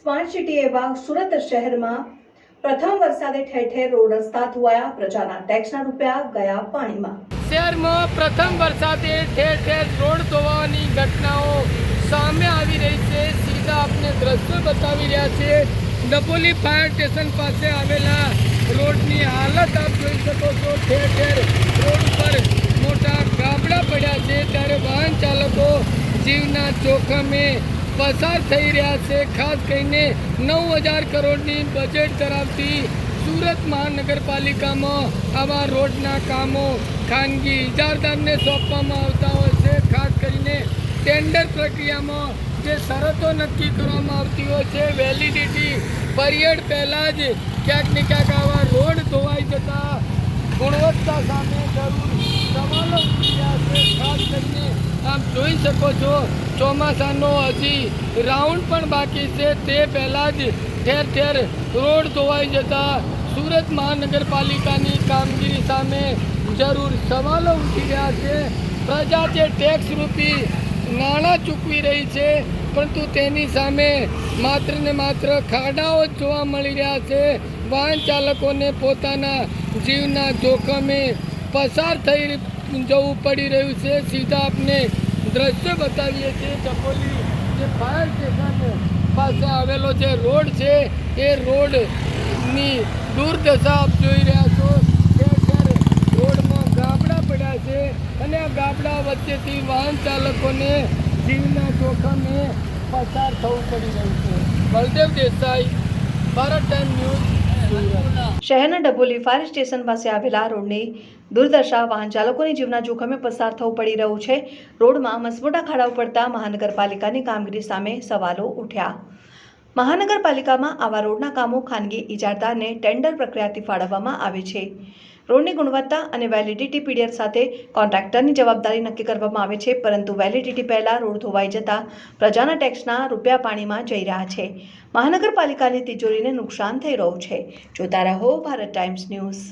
Smart city એવા સુરત શહેરમાં પ્રથમ વરસાદે ઠેર ઠેર રોડ રસ્તા ધોવાયા, પ્રજાના ટેક્સના રૂપિયા ગયા પાણીમાં। શહેરમાં પ્રથમ વરસાદે ઠેર ઠેર રોડ ધોવાની ઘટનાઓ સામે આવી રહી છે। સીધા આપને દ્રશ્યો બતાવી રહ્યા છે। ડભોલી ફાયર સ્ટેશન પાસે આવેલા રોડની હાલત આપ જોઈ શકો છો। ઠેર ઠેર રોડ પર મોટા ગાબડા પડ્યા છે, ત્યારે વાહન ચાલકો જીવના જોખમે પસાર થઈ રહ્યા છે। ખાસ કરીને 9,000 કરોડની બજેટ ધરાવતી સુરત મહાનગરપાલિકામાં આવા રોડના કામો ખાનગી ઇજારદારને સોંપવામાં આવતા હોય છે। ખાસ કરીને ટેન્ડર પ્રક્રિયામાં જે શરતો નક્કી કરવામાં આવતી હોય છે, વેલિડિટી પીરિયડ પહેલાં જ ક્યાંક ને ક્યાંક આવા રોડ ધોવાઈ જતા ગુણવત્તા સામે જરૂર સવાલો ઉઠી રહ્યા છે। ખાસ કરીને આપ જોઈ શકો છો, ચોમાસાનો હજી રાઉન્ડ પણ બાકી છે, તે પહેલાં જ ઠેર ઠેર રોડ ધોવાઈ જતા સુરત મહાનગરપાલિકાની કામગીરી સામે જરૂર સવાલો ઉઠી રહ્યા છે। પ્રજા જે ટેક્સ રૂપી નાણાં ચૂકવી રહી છે, પરંતુ તેની સામે માત્ર ને માત્ર ખાડાઓ જ જોવા મળી રહ્યા છે। વાહન ચાલકોને પોતાના જીવના જોખમે પસાર થઈ જવું પડી રહ્યું છે। સીધા આપને દ્રશ્ય બતાવીએ છીએ। ડભોલી જે ફાયર સ્ટેશન પાસે આવેલો જે રોડ છે, એ રોડની દુર્દશા આપ જોઈ રહ્યા છો। ઠેર ઠેર રોડમાં ગાબડા પડ્યા છે, અને આ ગાબડા વચ્ચેથી વાહન ચાલકોને જીવના જોખમે પસાર થવું પડી રહ્યું છે। Baldev Desai, Bharat time news, Surat. શહેરના ડભોલી ફાયર સ્ટેશન પાસે આવેલા રોડની દુર્દશા, વાહન ચાલકોની જીવના જોખમે પસાર થવું પડી રહ્યું છે। રોડમાં મસમોટા ખાડાઓ પડતા મહાનગરપાલિકાની કામગીરી સામે સવાલો ઉઠ્યા। મહાનગરપાલિકામાં આવા રોડના કામો ખાનગી ઇજારદારને ટેન્ડર પ્રક્રિયાથી ફાળવવામાં આવે છે। રોડની ગુણવત્તા અને વેલિડિટી પીરિયડ સાથે કોન્ટ્રાક્ટરની જવાબદારી નક્કી કરવામાં આવે છે, પરંતુ વેલિડિટી પહેલાં રોડ ધોવાઈ જતા પ્રજાના ટેક્સના રૂપિયા પાણીમાં જઈ રહ્યા છે। મહાનગરપાલિકાની તિજોરીને નુકસાન થઈ રહ્યું છે। જોતા રહો ભારત ટાઈમ્સ ન્યૂઝ।